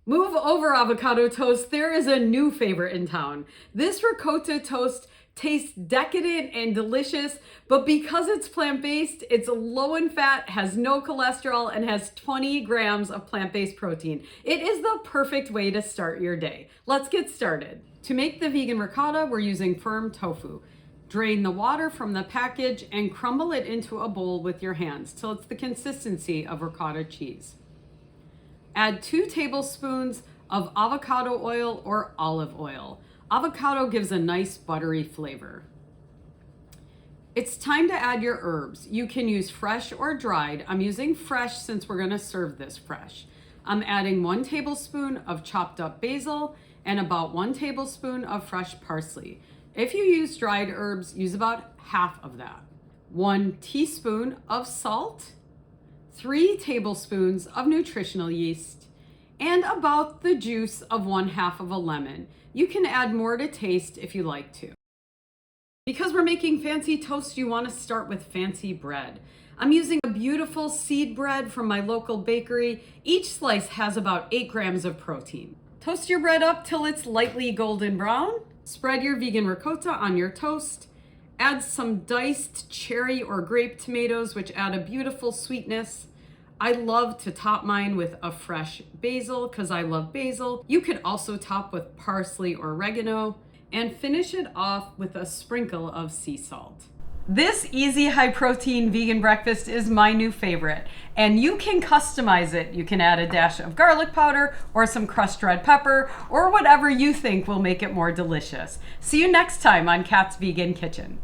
Move over, avocado toast. There is a new favorite in town. This ricotta toast tastes decadent and delicious, but because it's plant-based, it's low in fat, has no cholesterol, and has 20 grams of plant-based protein. It is the perfect way to start your day. Let's get started. To make the vegan ricotta, we're using firm tofu. Drain the water from the package and crumble it into a bowl with your hands till it's the consistency of ricotta cheese. Add 2 tablespoons of avocado oil or olive oil. Avocado gives a nice buttery flavor. It's time to add your herbs. You can use fresh or dried. I'm using fresh since we're gonna serve this fresh. I'm adding 1 tablespoon of chopped up basil and about 1 tablespoon of fresh parsley. If you use dried herbs, use about half of that. 1 teaspoon of salt, 3 tablespoons of nutritional yeast, and about the juice of 1/2 of a lemon. You can add more to taste if you like to. Because we're making fancy toast, you want to start with fancy bread. I'm using a beautiful seed bread from my local bakery. Each slice has about 8 grams of protein. Toast your bread up till it's lightly golden brown. Spread your vegan ricotta on your toast. Add some diced cherry or grape tomatoes, which add a beautiful sweetness. I love to top mine with a fresh basil because I love basil. You could also top with parsley or oregano and finish it off with a sprinkle of sea salt. This easy high protein vegan breakfast is my new favorite, and you can customize it. You can add a dash of garlic powder or some crushed red pepper or whatever you think will make it more delicious. See you next time on Kat's Vegan Kitchen.